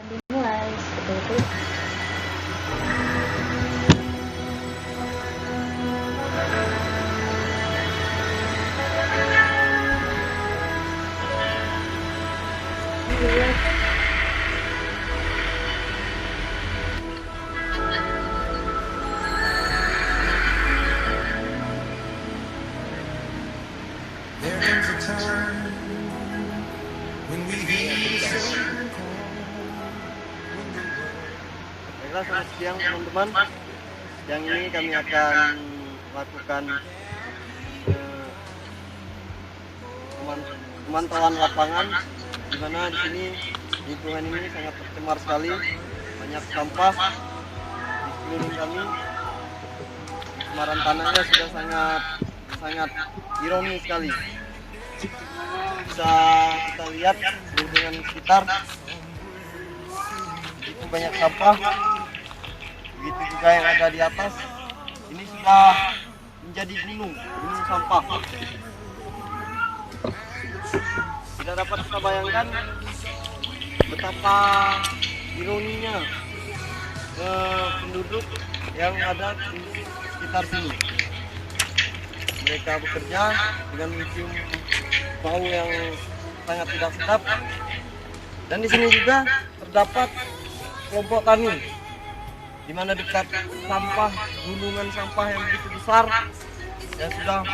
Dimulai seperti itu. Baiklah, selamat siang teman-teman. Siang ini kami akan melakukan pemantauan lapangan, di mana di sini lingkungan ini sangat tercemar sekali, banyak sampah di sekeliling kami. Pencemaran tanahnya sudah sangat ironi sekali. Bisa kita lihat di lingkungan sekitar itu banyak sampah, begitu juga yang ada di atas. Ini sudah menjadi gunung sampah. Tidak dapat kita bayangkan betapa ironinya penduduk yang ada di sekitar sini. Mereka bekerja dengan mencium bau yang sangat tidak sedap. Dan di sini juga terdapat kelompok tani, di mana dekat sampah, gunungan sampah yang begitu besar yang sudah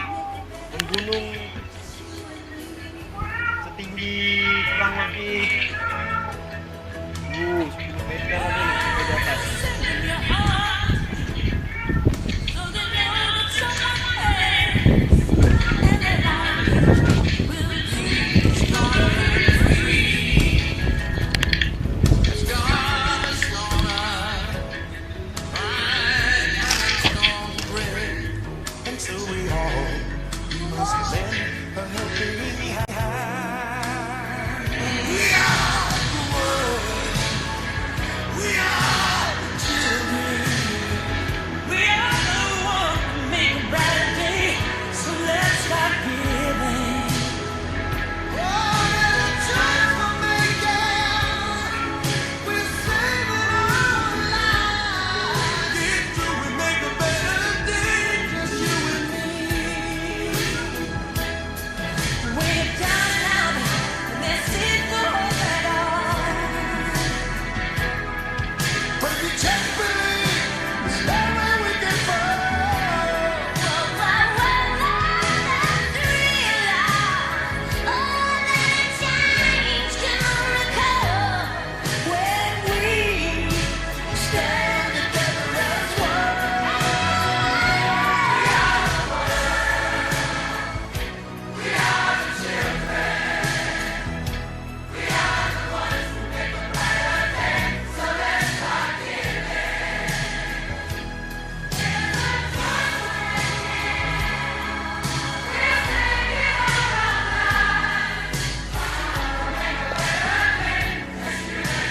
menggunung setinggi kurang lebih 10 meter di atas.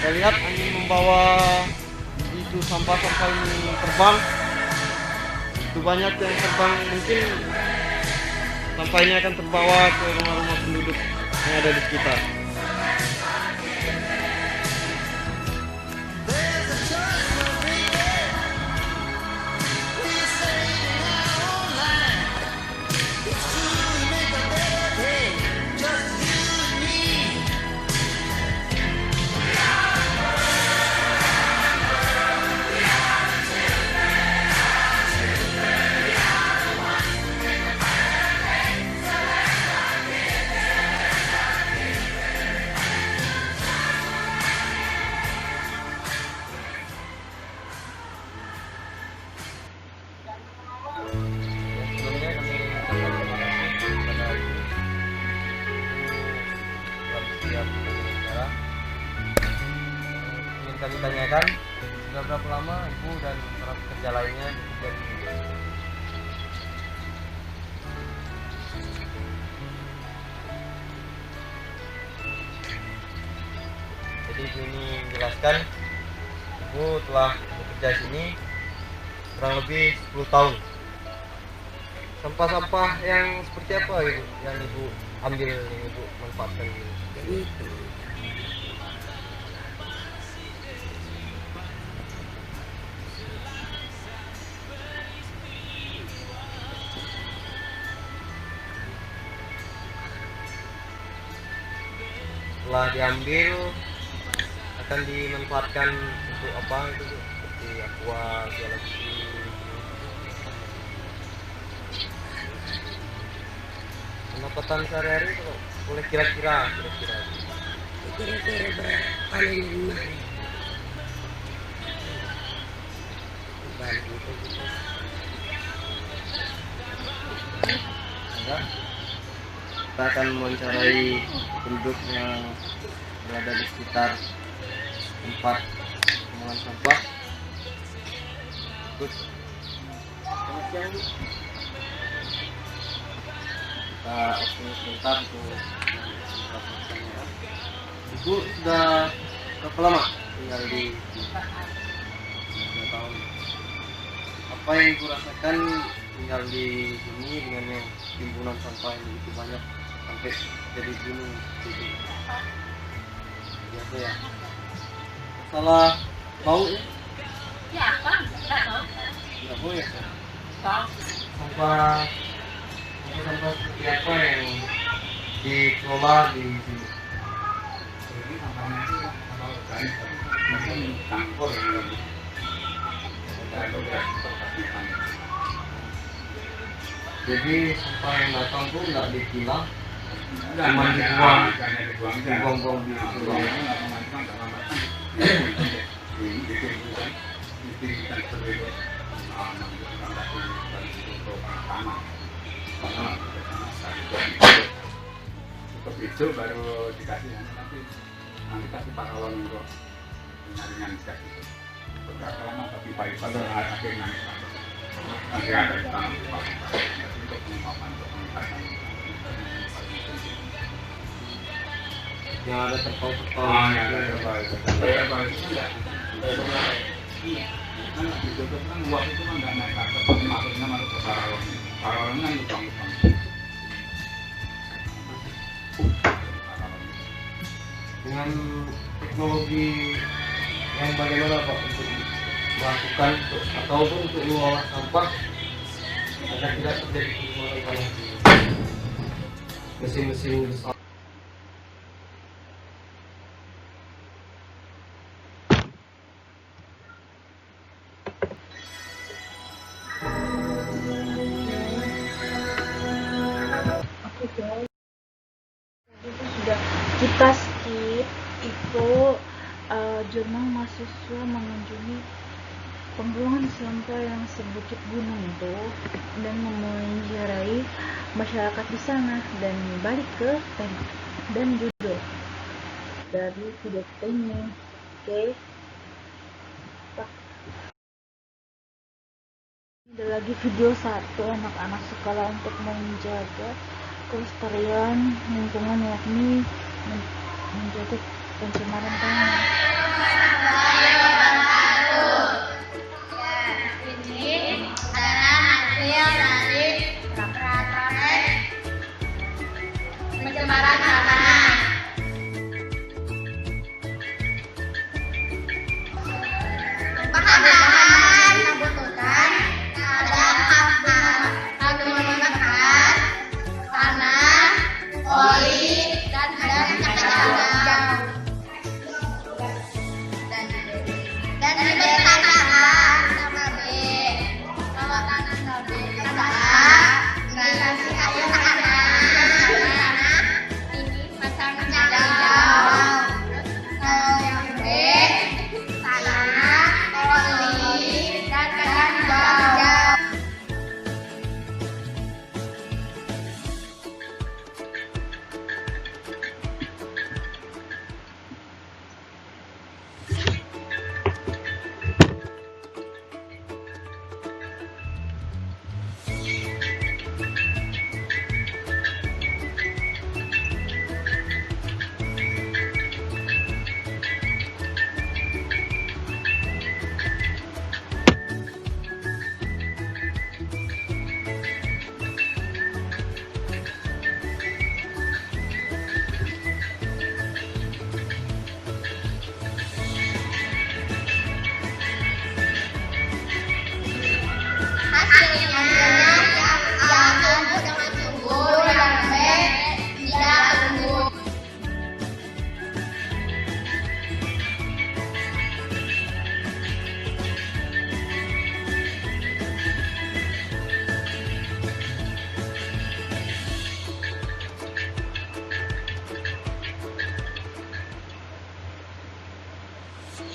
Kita lihat angin membawa itu sampah-sampah ini terbang. Itu banyak yang terbang, mungkin sampah ini akan terbawa ke rumah-rumah penduduk yang ada di sekitar. kami tanyakan, sudah berapa lama ibu dan para pekerja lainnya bekerja di sini? Jadi ibu ini menjelaskan ibu telah bekerja di sini kurang lebih 10 tahun. Sampah-sampah yang seperti apa ibu yang ibu ambil, yang ibu manfaatkan? Setelah diambil akan dimanfaatkan untuk apa itu Bu? Seperti aqua, galaxy. Pendapatan sehari-hari itu boleh kira-kira paling 5. Enggak? Kita akan mewawancarai penduduk yang berada di sekitar tempat pembuangan sampah. Terus kita open sebentar untuk pertanyaannya. Ibu sudah berapa lama tinggal di sini? 2 tahun. Apa yang ibu rasakan tinggal di sini dengan yang timbunan sampah yang begitu banyak sampai jadi gunung seperti ini? Biasa ya. Masalah bau ya? Ya, apa? Enggak tahu. Tidak bau ya? Tahu. Sampah seperti apa yang dikelola di sini? Jadi sampah yang datang tuh nggak dipilah, cuma dibuang di sungai. Untuk itu baru dikasih nanti kasih pahlawan untuk penyaringan gas itu. Berapa lama tapi pada akhirnya nanti ada di tangan untuk penguapan untuk peningkatan Yang ada terpal-terpal. ya terbaik itu enggak. Kan ditutup kan uap itu kan nggak naik ke atas, tapi masuknya masuk ke paralon kan lubang-lubang. Dengan teknologi yang bagaimana Pak untuk melakukan ataupun untuk mengolah sampah agar tidak terjadi pengeluaran mesin-mesin besar. Oke guys, itu sudah kita skip itu jurnal mahasiswa mengunjungi pembuangan sampah yang sebukit gunung itu dan memenjarahi masyarakat di sana, dan balik ke tadi dan judul dari video kita ini. Oke, ada lagi video 1 anak-anak sekolah untuk menjaga kelestarian lingkungan, yakni menjaga pencemaran tanah. Ini adalah hasil dari peraturan pencemaran tanah. Bahan-bahan yang dibutuhkan adalah hak menggunakan tanah, oli, dan cat hijau. Tanah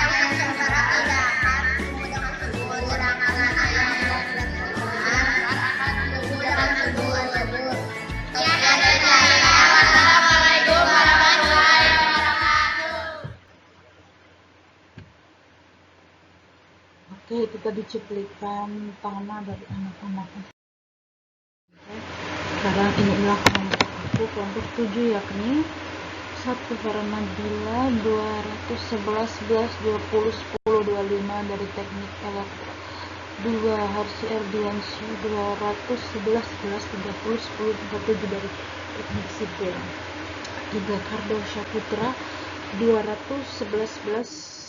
yang tercemar tidak akan tumbuh dengan subur, sedangkan tanah yang tercemar akan tumbuh dengan subur. Sekian dari saya. Wassalamualaikum warahmatullahi wabarakatuh. Oke, itu tadi cuplikan tanah dari anak-anak. Sekarang ini adalah kelompok 7, yakni 1 Farah Nabila 211 11 20 10 25 dari teknik elektro, 2 Harsi Erdiansyah 211 11 30 10 37 dari teknik sipil, 3 Kardo Syaputra 211 11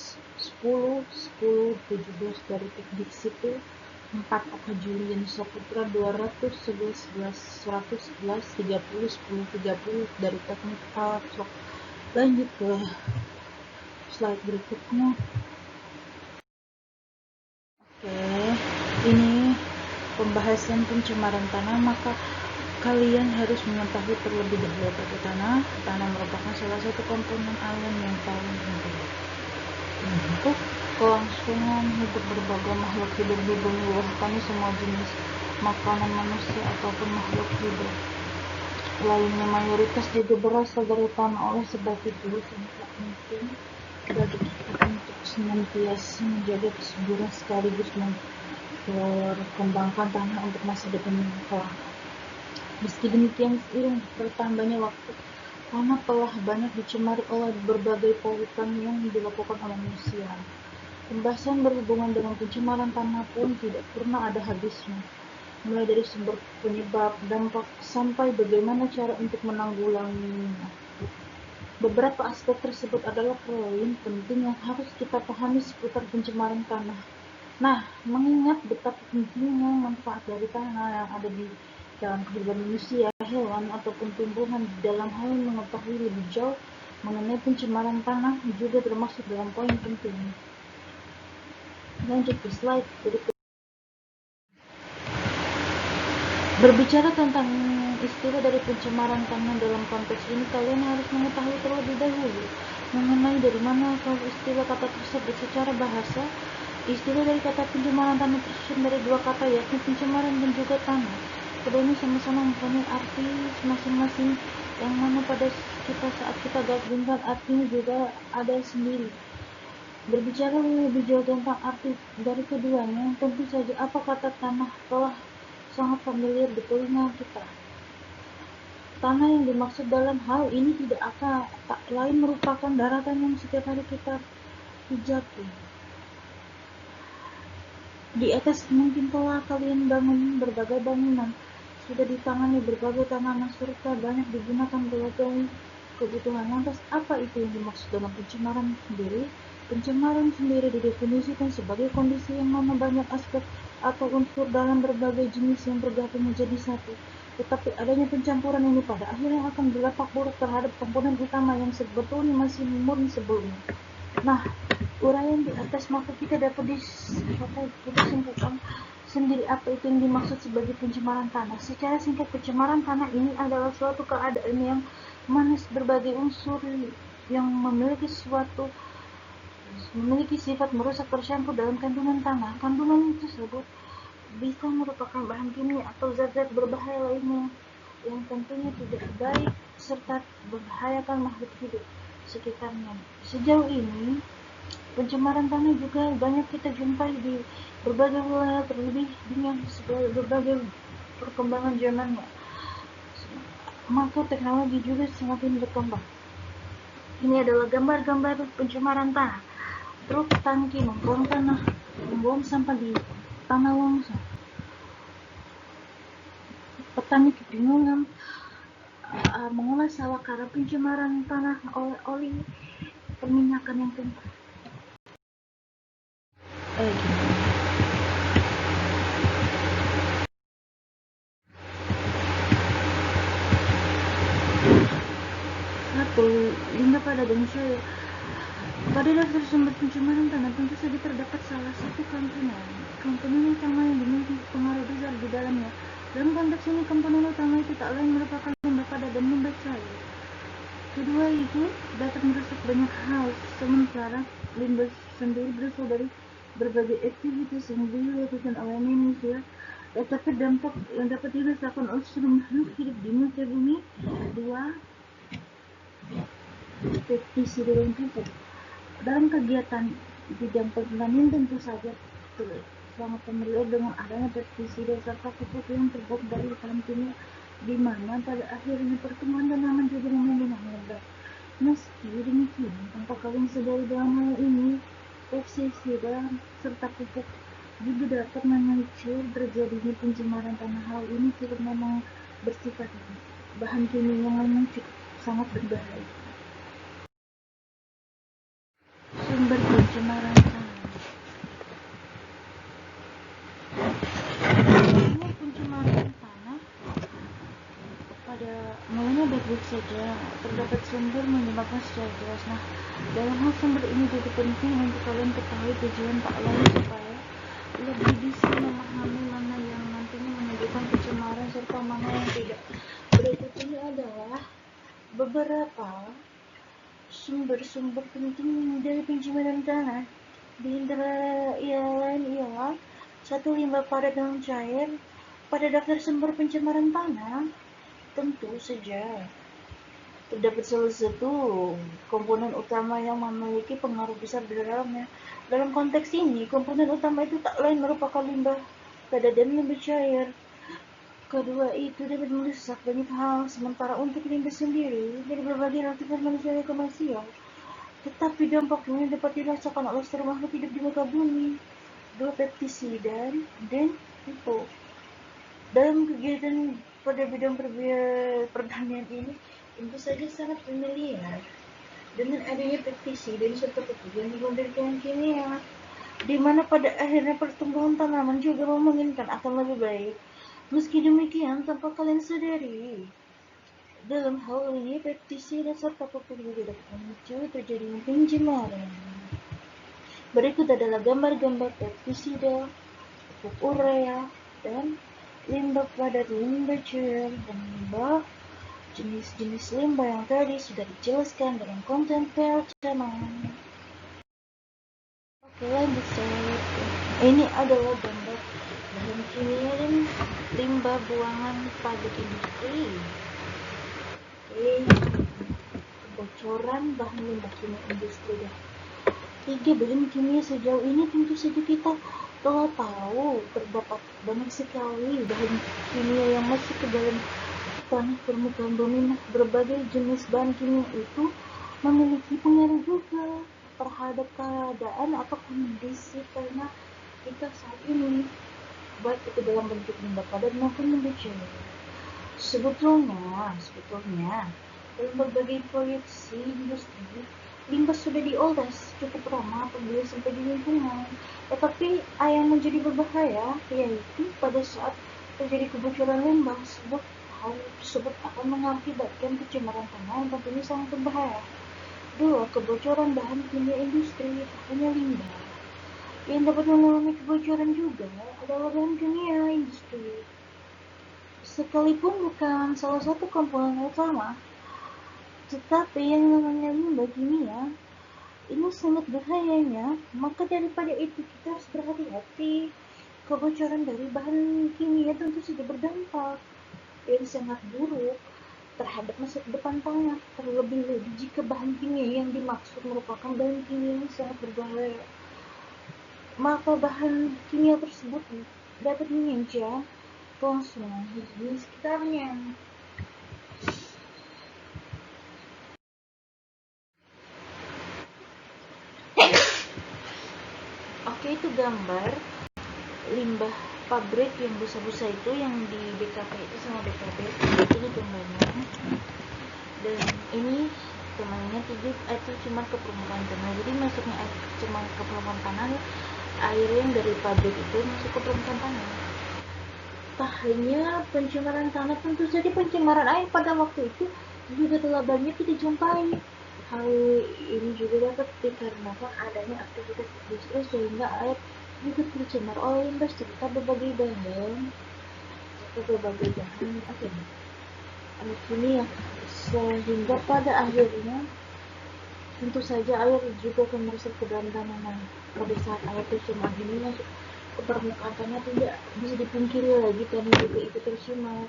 10 10 17 dari teknik sipil, 4 Oka Julian Saputra 211 11 111 30 10 30 dari teknik Alcok. Lanjut ke slide berikutnya. Oke, ini pembahasan pencemaran tanah. Maka kalian harus mengetahui terlebih dahulu bahwa tanah merupakan salah satu komponen alam yang paling penting untuk kelangsungan hidup berbagai makhluk hidup di bumi, bahkan semua jenis makanan manusia ataupun makhluk hidup lainnya mayoritas juga berasal dari tanah. Oleh sebab itu sangat penting bagi kita untuk senantiasa menjaga kesuburan sekaligus memperkembangkan tanah untuk masa depan yang kelak. Meski demikian, seiring bertambahnya waktu, tanah telah banyak dicemari oleh berbagai polutan yang dilakukan oleh manusia. Pembahasan berhubungan dengan pencemaran tanah pun tidak pernah ada habisnya, mulai dari sumber penyebab, dampak, sampai bagaimana cara untuk menanggulanginya. Beberapa aspek tersebut adalah poin penting yang harus kita pahami seputar pencemaran tanah. Nah, mengingat betapa pentingnya manfaat dari tanah yang ada di dalam kehidupan manusia, hewan, ataupun tumbuhan, dalam hal mengetahui lebih jauh mengenai pencemaran tanah juga termasuk dalam poin penting. Lanjut ke slide berikut. Berbicara tentang istilah dari pencemaran tanah dalam konteks ini, kalian harus mengetahui terlebih dahulu mengenai dari mana asal istilah kata tersebut. Secara bahasa, istilah dari kata pencemaran tanah tersusun dari dua kata, yakni pencemaran dan juga tanah. Keduanya sama-sama mempunyai arti masing-masing, yang mana pada kita saat kita gabungkan artinya juga ada sendiri. Berbicara lebih jauh tentang arti dari keduanya, tentu saja apa kata tanah telah sangat familiar di telinga kita. Tanah yang dimaksud dalam hal ini tak lain merupakan daratan yang setiap hari kita pijaki. Di atas mungkin telah kalian bangun berbagai bangunan, sudah ditangani berbagai tanaman, serta banyak digunakan berbagai kebutuhan. Lantas apa itu yang dimaksud dalam pencemaran sendiri? Pencemaran sendiri didefinisikan sebagai kondisi yang mana banyak aspek atau unsur dalam berbagai jenis yang bergabung menjadi satu, tetapi adanya pencampuran ini pada akhirnya akan berdampak buruk terhadap komponen utama yang sebetulnya masih murni sebelumnya. Nah, uraian di atas maka kita dapat disimpulkan sendiri apa itu yang dimaksud sebagai pencemaran tanah. Secara singkat, pencemaran tanah ini adalah suatu keadaan yang mana berbagai unsur yang memiliki sifat merusak tercampur dalam kandungan tanah. Kandungan tersebut bisa merupakan bahan kimia atau zat-zat berbahaya lainnya yang tentunya tidak baik serta membahayakan makhluk hidup sekitarnya. Sejauh ini, pencemaran tanah juga banyak kita jumpai di berbagai wilayah, terlebih dengan berbagai perkembangan zamannya. Maka teknologi juga semakin berkembang. Ini adalah gambar-gambar pencemaran tanah. Truk tangki membuang sampah di tanah longsor. petani kebingungan mengolah sawah karena pencemaran tanah oleh oli perminyakan yang tumpah. Gini. Satu, limbah pada dan saya. Pada daftar sumber pencemaran tanah tentu saja terdapat salah satu komponen utama yang dimiliki pengaruh besar di dalamnya. Dalam konteks ini, komponen utama itu tak lain merupakan limbah padat dan limbah cair. Kedua itu dapat merusak banyak hal, sementara limbah sendiri berasal dari berbagai aktivitas yang dilakukan oleh manusia. Tetapi dampak yang dapat dirasakan oleh seluruh makhluk hidup di muka bumi. Dua, pestisida dan pupuk. Dalam kegiatan bidang pertanian tentu saja sangat familiar dengan adanya pestisida serta pupuk yang terbuat dari bahan kimia, di mana pada akhirnya pertumbuhan tanaman juga memiliki lambat. Meski demikian, tanpa kalian sadari dalam hal ini, pestisida serta pupuk juga dapat memicu terjadinya pencemaran tanah. Hal ini cukup memang bersifat bahan kimia yang memang cukup sangat berbahaya. Sumber pencemaran tanah. Pencemaran tanah pada mulanya baik-baik saja, terdapat sumber menyebabkan secara jelas. Nah, dalam hal sumber ini juga penting untuk kalian ketahui tujuan tak lain supaya lebih bisa memahami mana yang nantinya menimbulkan pencemaran serta mana yang tidak. Berikut ini adalah beberapa sumber-sumber penting dari pencemaran tanah. Di antara lain ialah satu, limbah padat dan cair. Pada daftar sumber pencemaran tanah, tentu saja terdapat salah satu komponen utama yang memiliki pengaruh besar di dalamnya. Dalam konteks ini, komponen utama itu tak lain merupakan limbah padat dan limbah cair. Kedua itu dapat merusak banyak hal, sementara untuk limbah sendiri dari berbagai aktivitas manusia komersial, tetapi dampaknya dapat dirasakan oleh seluruh makhluk hidup di muka bumi. Dua, pestisida dan pupuk. Dalam kegiatan pada bidang pertanian ini tentu saja sangat familiar dengan adanya pestisida serta pupuk yang digunakan kimia, di mana pada akhirnya pertumbuhan tanaman juga memungkinkan akan lebih baik. Meski demikian, tanpa kalian sadari, dalam hal ini pestisida serta pupuk juga dapat memicu terjadinya pencemaran. Berikut adalah gambar-gambar pestisida, pupuk urea, dan limbah padat, limbah cair, dan limbah. Jenis-jenis limbah yang tadi sudah dijelaskan dalam konten pertama. Oke, lanjut saya. Ini adalah gambar bahan kimia dan limbah buangan pabrik industri. Oke, kebocoran bahan limbah kimia industri. Tiga bahan kimia sejauh ini tentu saja kita telah tahu terdapat banyak sekali bahan kimia yang masuk ke dalam tanah permukaan bumi. Berbagai jenis bahan kimia itu memiliki pengaruh juga terhadap keadaan atau kondisi tanah kita saat ini, baik itu dalam bentuk limbah padat maupun limbah cair. Sebetulnya dalam berbagai proyeksi industri, limbah sudah diolah cukup lama apabila sampai di lingkungan. Tetapi yang menjadi berbahaya yaitu pada saat terjadi kebocoran limbah, sebab hal tersebut akan mengakibatkan pencemaran tanah yang tentunya sangat berbahaya. Dua, kebocoran bahan kimia industri. Tak hanya limbah yang dapat mengalami kebocoran juga adalah bahan kimia industri. Sekalipun bukan salah satu komponen utama, tetapi yang namanya limbah kimia ini sangat bahayanya. Maka daripada itu kita harus berhati-hati. Kebocoran dari bahan kimia tentu saja berdampak yang sangat buruk terhadap masa depan tanah, terlebih-lebih jika bahan kimia yang dimaksud merupakan bahan kimia yang sangat berbahaya. Maka bahan kimia tersebut dapat mengancam kelangsungan hidup di sekitarnya. Oke, itu gambar limbah pabrik yang busa-busa itu yang di BKP itu sama BKB ini gambarnya. Dan ini temannya itu cuma ke permukaan tanah, jadi masuknya air cuma ke permukaan tanah, air yang dari pabrik itu masuk ke permukaan tanah. Tak hanya pencemaran tanah, tentu saja pencemaran air pada waktu itu juga telah banyak dijumpai. Hal ini juga dapat dikarenakan adanya aktivitas industri sehingga air juga tercemar oleh limbah serta berbagai bahan kimia, sehingga pada akhirnya tentu saja air juga akan meresap ke dalam tanah. Pada saat air tercemar ini masuk ke permukaan tanah, tidak bisa dipungkiri lagi tanah juga itu tercemar.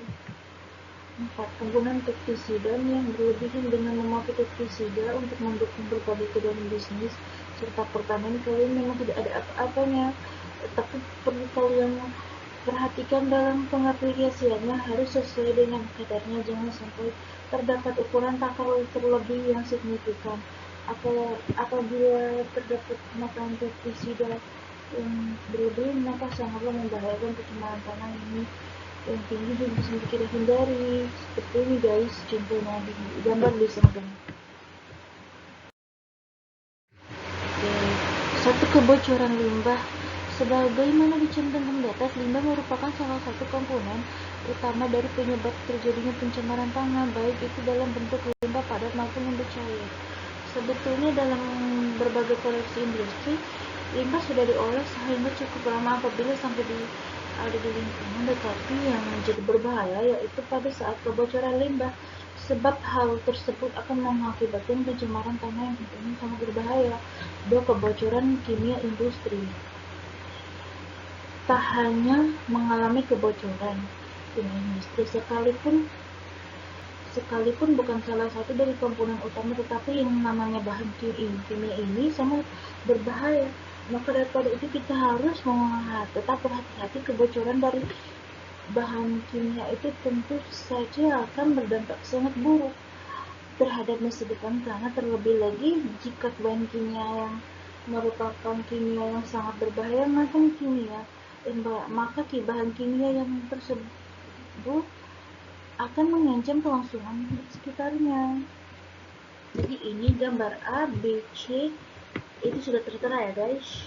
4. Penggunaan pestisida yang berlebihan. Dengan memakai pestisida untuk mendukung berbagai kegiatan bisnis serta pertanian, kalian memang tidak ada apa-apanya, tapi perlu kalian perhatikan dalam pengaplikasiannya harus sesuai dengan kadarnya, jangan sampai terdapat ukuran takar terlebih yang signifikan. Apabila terdapat pemakaian pestisida yang berlebihan, maka sangatlah membahayakan pencemaran tanah ini yang tinggi juga bisa kita hindari. Seperti ini guys, contohnya di gambar di samping. Satu, kebocoran limbah. Sebagaimana dicantumkan di atas, limbah merupakan salah satu komponen utama dari penyebab terjadinya pencemaran tanah, baik itu dalam bentuk limbah padat maupun limbah cair. Sebetulnya dalam berbagai koleksi industri, limbah sudah diolah sehingga cukup lama apabila sampai ada di lingkungan, tetapi yang menjadi berbahaya yaitu pada saat kebocoran limbah, sebab hal tersebut akan mengakibatkan pencemaran tanah yang tentunya sangat berbahaya. 2. Kebocoran kimia industri. Tak hanya mengalami kebocoran kimia industri sekalipun bukan salah satu dari komponen utama, tetapi yang namanya bahan kimia ini sangat berbahaya. Maka daripada itu kita harus tetap berhati-hati. Kebocoran dari bahan kimia itu tentu saja akan berdampak sangat buruk terhadap masa depan tanah, terlebih lagi jika bahan kimia yang merupakan kimia yang sangat berbahaya, maka bahan kimia yang tersebut akan mengancam kelangsungan hidup sekitarnya. Jadi ini gambar A, B, C itu sudah tertera ya guys.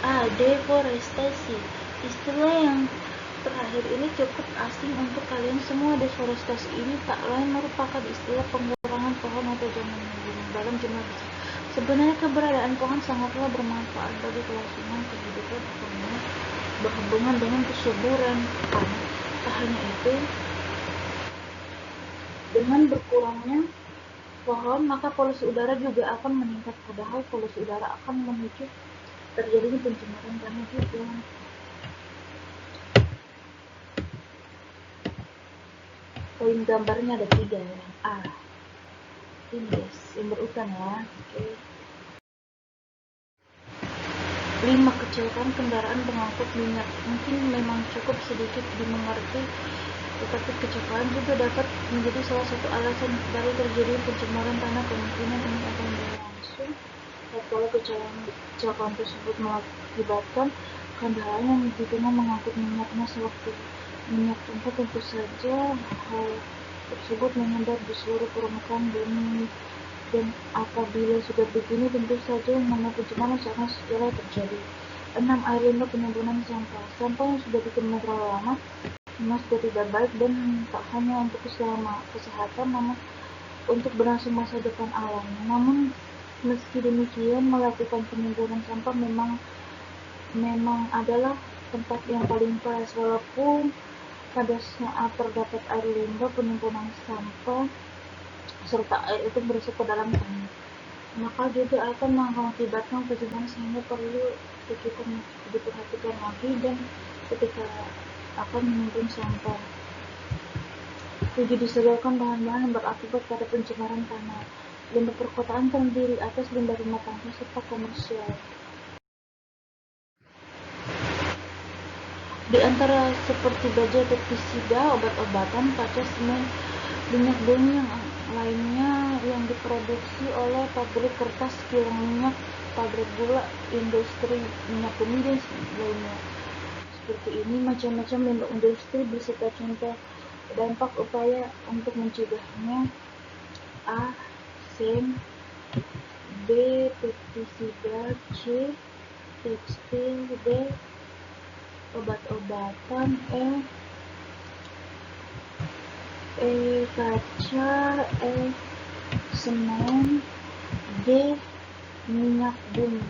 A. Deforestasi. Istilah yang terakhir ini cukup asing untuk kalian semua. Deforestasi ini tak lain merupakan istilah pengurangan pohon atau dalam jumlah besar. Sebenarnya keberadaan pohon sangatlah bermanfaat bagi kelangsungan kehidupan ekonomi berhubungan dengan kesuburan tanah. Tak hanya itu, dengan berkurangnya pohon, maka polusi udara juga akan meningkat, padahal polusi udara akan memicu terjadinya pencemaran tanah juga. Poin gambarnya ada 3 ya. A. Ini guys, yang berurutan ya. Oke. 5. Kecelakaan kendaraan pengangkut minyak. Mungkin memang cukup sedikit dimengerti, tetapi kecelakaan juga dapat menjadi salah satu alasan dari terjadi pencemaran tanah. Kemungkinan ini akan berlangsung kalau kecelakaan tersebut mengakibatkan kendaraan yang di tengah mengangkut minyaknya sewaktu minyak tumpah. Tentu saja hal tersebut menyebar di seluruh permukaan bumi, dan apabila sudah begini tentu saja namanya pencemaran sangat segera terjadi. 6. Air limbah penimbunan sampah. Sampah yang sudah ditemukan terlalu lama memang sudah tidak baik, dan tak hanya untuk kesehatan namun untuk berlangsung masa depan alam. Namun meski demikian, melakukan penimbunan sampah memang adalah tempat yang paling pas. Walaupun pada saat terdapat air limbah penimbunan sampah serta air itu beresap ke dalam tanah, maka juga akan mengakibatkan pencemaran, sehingga perlu kita diperhatikan lagi dan ketika akan menimbun sampah. 7. Disediakan bahan-bahan yang berakibat pada pencemaran tanah. Limbah perkotaan terdiri atas limbah rumah tangga serta komersial. Di antara seperti baja, pestisida, obat-obatan, kaca, semen, minyak bumi yang lainnya yang diproduksi oleh pabrik kertas, kilang minyak, pabrik gula, industri minyak bumi, dan lainnya. Seperti ini macam-macam limbah industri beserta contoh dampak upaya untuk mencegahnya: A. Seng, B. Pestisida, C. Tekstil, D. Obat-obatan, kaca, semen, D. minyak bumi.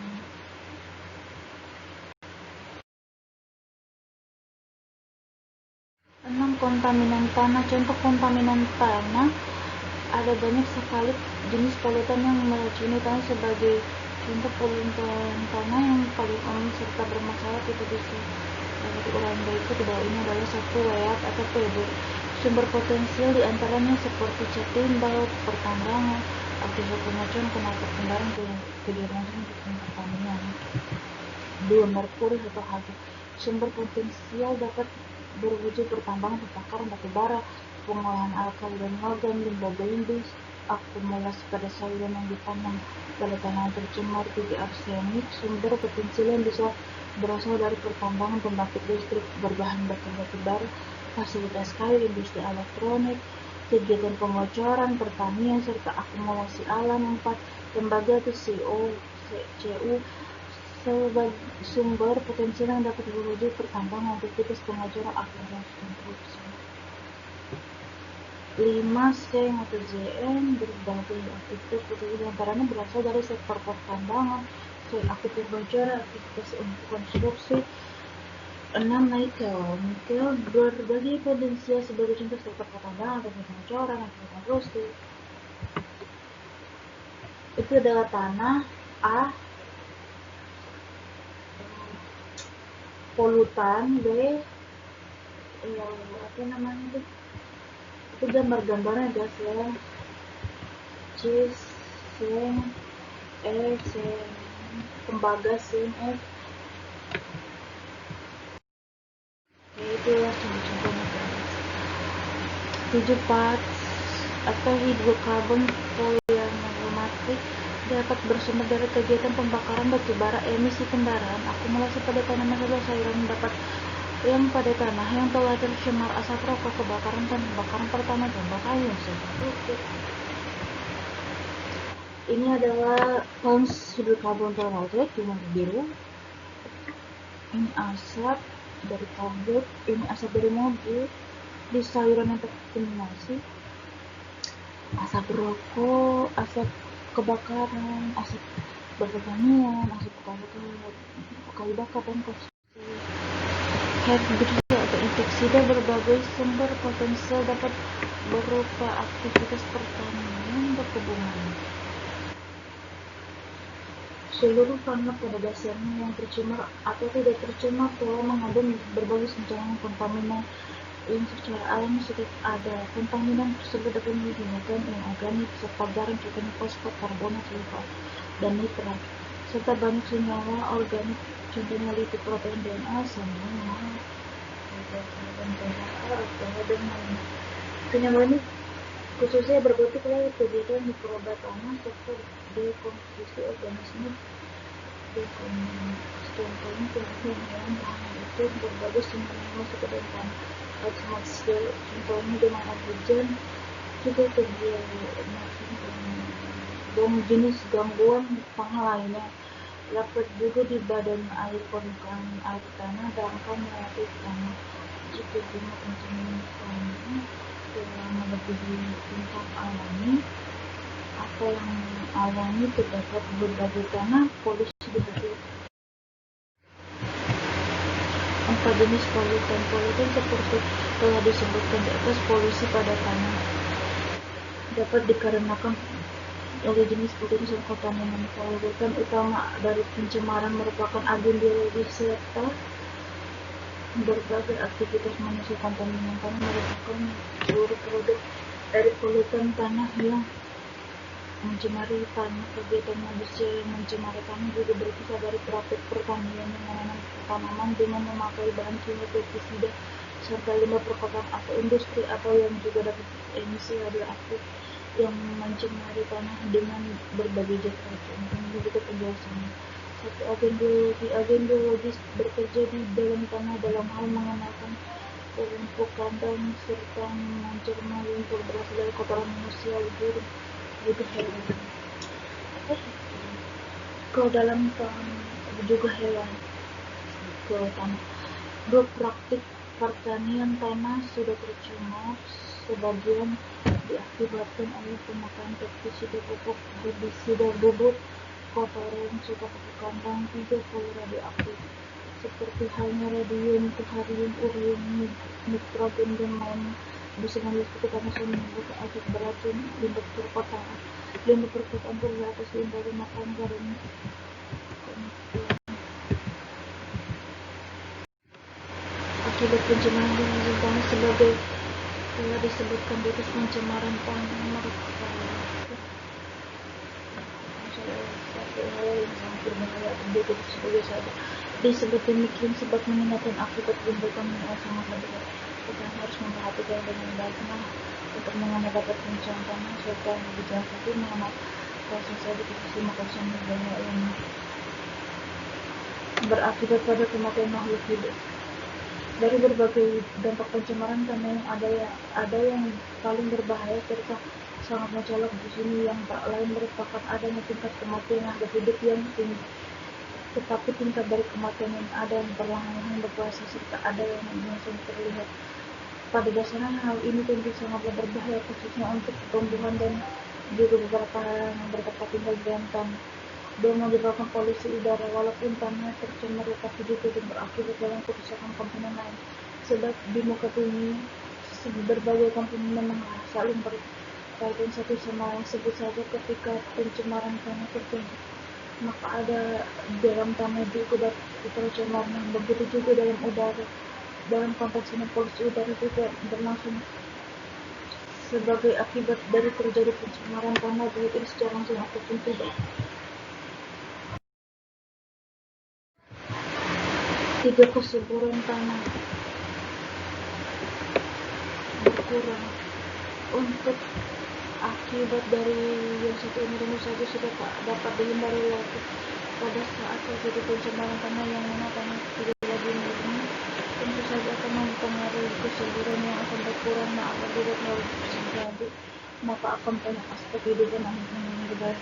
6. Kontaminan tanah. Contoh kontaminan tanah ada banyak sekali jenis polutan yang meracuni tanah. Sebagai contoh polutan tanah yang paling umum serta bermasalah kita bisa dapat uraian berikut. Di bawah ini adalah 1. WEAT atau PB. Sumber potensial diantaranya seperti cat timbal, pertambangan, aktivitas pengacuan, kenaikan kendaraan, kediaman pertanian. 2. Merkuri atau Hg. Sumber potensial dapat berwujud pertambangan, pembakaran batu bara, pengolahan alkali dan logam, limbah berlindis, akumulasi pada sayuran yang ditanam pada tanah tercemar. 3. Arsenik. Sumber potensial yang bisa berasal dari pertambangan, pembangkit listrik berbahan bakar batu bara, fasilitas kayu, industri elektronik, kegiatan pengocoran, pertanian, serta akumulasi alam. 4. Tembaga atau CU. Sumber potensial yang dapat berwujud pertambangan, aktivitas pengocoran, aktivitas konstruksi. 5. Seng atau ZN. Berbagai aktivitas potensial diantaranya berasal dari sektor pertambangan, aktivitas pengocoran, aktivitas untuk konstruksi. 6. Nikel. Berbagai potensial sebagai contoh sektor pertambangan, aktivitas pengocoran, aktivitas konstruksi. Itu adalah tanah. A. Polutan. B. Itu gambar-gambarnya guys ya. C. Seng. Seng. Tembaga, seng, itulah contoh-contohnya guys. 7. Parts atau hidrokarbon poliaromatik dapat bersumber dari kegiatan pembakaran batu bara, emisi kendaraan, akumulasi pada tanaman serta sayuran yang pada tanah yang telah tercemar, asap rokok, kebakaran dan pembakaran pertama tembak kayu. Ini adalah hidrokarbon poliaromatik yang biru. Ini asap dari pabrik, ini asap dari mobil, di sayuran yang terkontaminasi, asap rokok, asap kebakaran, asap pertanian, asap kayu bakar dan konstruksi. Herbisida atau inseksida. Berbagai sumber potensial dapat berupa aktivitas pertanian, perkebunan. Seluruh tanah pada dasarnya yang tercemar atau tidak tercemar telah mengandung berbagai sentuhan kontaminan yang secara alami sudah ada. Kontaminan tersebut dapat menggunakan inorganik serta garam, contohnya fosfat, karbonat, sulfat, dan nitrat, serta banyak senyawa organik, contohnya lipid, protein, DNA, semua dan lainnya. Senyawa ini khususnya berbentuk dari kegiatan mikroba tanah serta dekomposisi organisme. Contohnya kemudian tanah itu berbagai sumber yang masuk ke dalam tanah. Atmosfer, contohnya dengan air hujan, juga kegiatan dan jenis gangguan tanah lainnya. Dapat juga di badan air permukaan air tanah, dangkal melewati tanah. Jika jumlah pencemaran tanah telah melebihi tingkat alami atau yang alami, terdapat berbagai tanah polusi dihasilkan. 4. Jenis polutan. Polutan seperti telah disebutkan di atas, polusi pada tanah dapat dikarenakan oleh jenis polutan dan kontaminan. Polutan utama dari pencemaran merupakan agen biologis serta berbagai aktivitas manusia. Kontaminan tanah merupakan seluruh produk dari polutan tanah yang mencemari tanah. Kegiatan manusia yang mencemari tanah juga berkisar dari praktik pertanian yang menanam tanaman dengan memakai bahan kimia, pestisida, serta limbah perkotaan atau industri, atau yang juga dapat emisi radioaktif yang mencemari tanah dengan berbagai zat racun. Ini juga penjelasannya. Satu, agen biologis bekerja di dalam tanah dalam hal mengenalkan perumpukan dan serta mencerna lumpur berasal dari kotoran manusia, burung, juga hewan. Ke dalam tanah juga hewan ke tanah. Dua, praktik pertanian tanah sudah tercemar, sebagian diakibatkan oleh pemakaian pestisida, pupuk, herbisida, bubuk, kotoran, serta pupuk kandang. Tiga, polusi radioaktif seperti halnya radium, thorium, urium, nitrogen, dan lain bisa menyebabkan kepanasan menimbulkan efek beracun. Limbah perkotaan terdiri atas limbah rumah tangga dan akibat pencemaran lingkungan tanah sebagai telah disebutkan di atas. Pencemaran tanah merupakan satu hal yang sangat berbahaya untuk sebagai saja. Disebut demikian sebab mengingatkan akibat pembuatan yang sangat berat. Kita harus memperhatikan dengan baik untuk mengenai dapat pencemaran tanah serta berbicara satu mengenai proses edukasi makanan berbahaya yang berakibat pada kematian makhluk hidup. Dari berbagai dampak pencemaran tanah yang ada yang paling berbahaya serta sangat mencolok di sini yang tak lain merupakan adanya tingkat kematian makhluk hidup yang tinggi. Tetapi tingkat dari kematian yang ada yang perlahan-lahan berkuasa serta ada yang langsung terlihat. Pada dasarnya hal ini tentu sangatlah berbahaya khususnya untuk tumbuhan dan juga beberapa hal yang bertempat tinggal di dalam tanah. Dan menyebabkan polusi udara walaupun tanah tercemar tetapi juga berakibat dalam kerusakan komponen lain. Sebab di muka bumi berbagai komponen memang saling berkaitan satu sama lain. Sebut saja ketika pencemaran tanah terjadi, maka ada dalam tanah juga tercemarnya. Begitu juga dalam udara. Dalam konteks ini polusi udara juga berlangsung sebagai akibat dari terjadi pencemaran tanah, baik itu secara langsung ataupun tidak. Tiga, kesuburan tanah berkurang. Untuk akibat dari yang satu ini tentu saja sudah tak dapat dihindari lagi. Pada saat terjadi pencemaran tanah yang mana tanah tidak lagi murni, tentu saja akan mempengaruhi kesuburan yang akan berkurang. Nah, apabila hal terjadi, maka akan banyak aspek kehidupan yang berbahaya.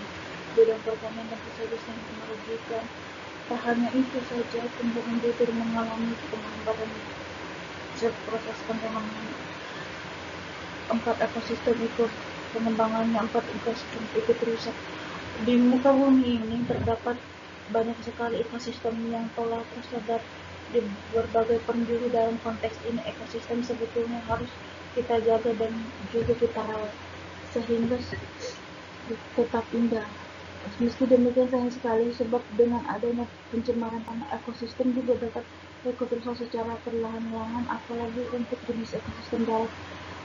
Bidang pertanian tentu saja sangat merugikan. Tak hanya itu saja, tumbuhan juga mengalami penghambaran proses pengembangan. 4, ekosistem ikut pengembangannya. 4, ekosistem ikut rusak. Di muka bumi ini terdapat banyak sekali ekosistem yang telah tersebar di berbagai penjuru. Dalam konteks ini ekosistem sebetulnya harus kita jaga dan juga kita rawat sehingga tetap indah. Meski demikian sayang sekali sebab dengan adanya pencemaran tanah, ekosistem juga dapat ikut rusak secara perlahan-lahan, apalagi untuk jenis ekosistem darat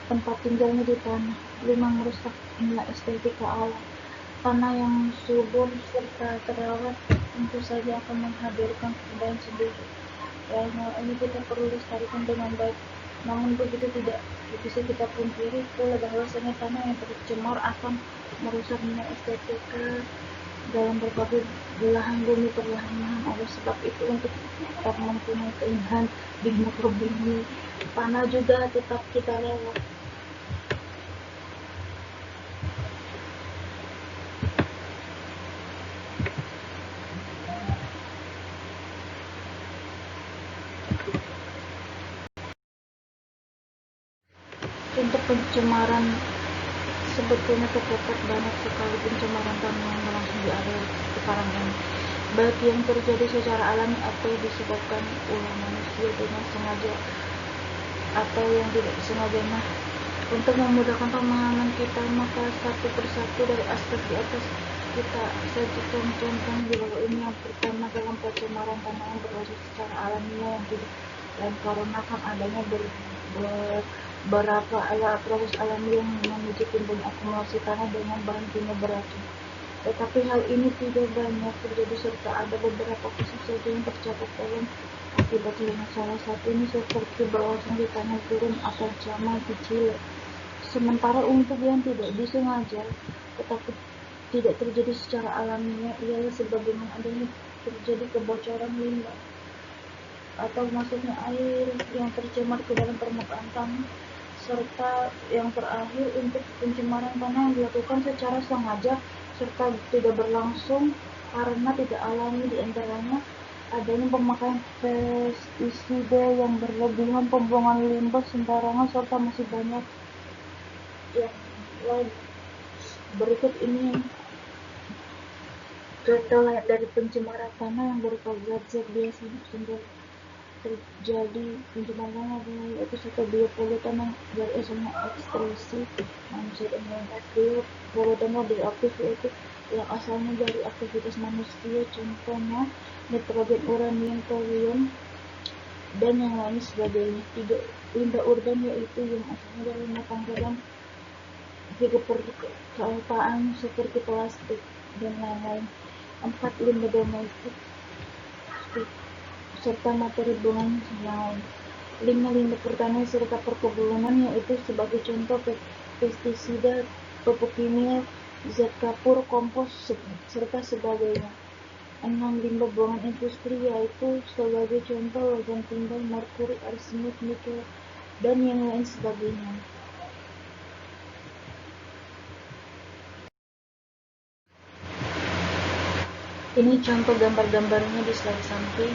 tempat tinggalnya di tanah. 5, merusak nilai estetika alam. Tanah yang subur serta terawat tentu saja akan menghadirkan keindahan sendiri. Dalam hal ini kita perlu lestarikan dengan baik. Namun begitu tidak bisa kita pungkiri pula bahwasanya tanah yang tercemar akan merusak nilai estetika dalam berbagai belahan bumi perlahan-lahan. Oleh sebab itu untuk tetap mempunyai keindahan di muka bumi, tanah juga tetap kita rawat. Untuk pencemaran, sebetulnya terdapat banyak sekali pencemaran tanah yang berlangsung di area sekarang ini, baik yang terjadi secara alami atau disebabkan oleh manusia dengan sengaja atau yang tidak disengaja. Nah, untuk memudahkan pemahaman kita, maka satu persatu dari aspek di atas kita sajikan contoh di bawah ini. Yang pertama, dalam pencemaran tanah yang berlangsung secara alamiah yang tidak dan karena adanya beberapa proses alami yang memicu timbulnya akumulasi tanah dengan berhentinya beracun. Tetapi hal ini tidak banyak terjadi serta ada beberapa kasus saja yang tercatat dalam akibatnya. Salah satunya seperti berlangsung di tanah gurun atau Jamal di Chile. Sementara untuk yang tidak disengaja tetapi tidak terjadi secara alamiah ialah sebagaimana adanya terjadi kebocoran limbah atau masuknya air yang tercemar ke dalam permukaan tanah, serta yang terakhir untuk pencemaran tanah yang dilakukan secara sengaja serta tidak berlangsung karena tidak alami, diantaranya adanya pemakaian pestisida yang berlebihan, pembuangan limbah sembarangan, serta masih banyak yang lain. Berikut ini contoh lain dari pencemaran tanah yang berupa zat-zat biasa sehingga terjadi pencemaran adalah yaitu satu biopolutan yang dari asalnya ekstrasi manusia dan meningkat, biopolutan radioaktif yaitu yang asalnya dari aktivitas manusia, contohnya nitrogen, uranium, thorium, dan yang lain sebagainya. 3. Limbah urban yaitu yang asalnya dari rumah tangga dan perkataan seperti plastik dan lain-lain. 4. Limbah domestik serta materi bangunan yang lain. 5. Limbah pertanian serta perkebunan yaitu sebagai contoh pestisida, pupuk kimia, zat kapur, kompos, serta sebagainya. 6. Limbah buangan industri yaitu sebagai contoh logam timbal, merkuri, arsenik, nikel, dan yang lain sebagainya. Ini contoh gambar-gambarnya di slide samping.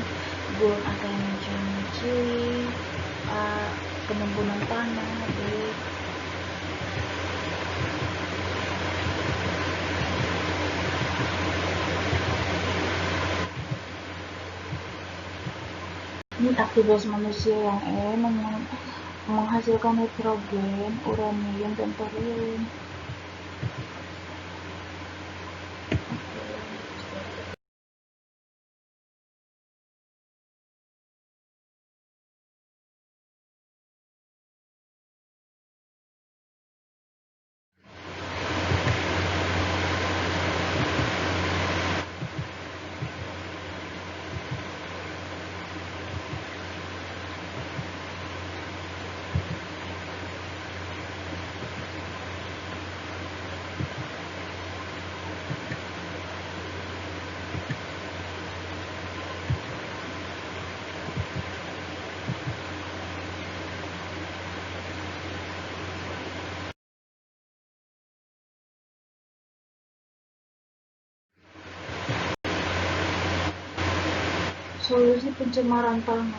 Gurun ada yang mencuri, penimbunan tanah, ini aktivitas manusia yang menghasilkan nitrogen, uranium, dan thorium. Solusi pencemaran tanah.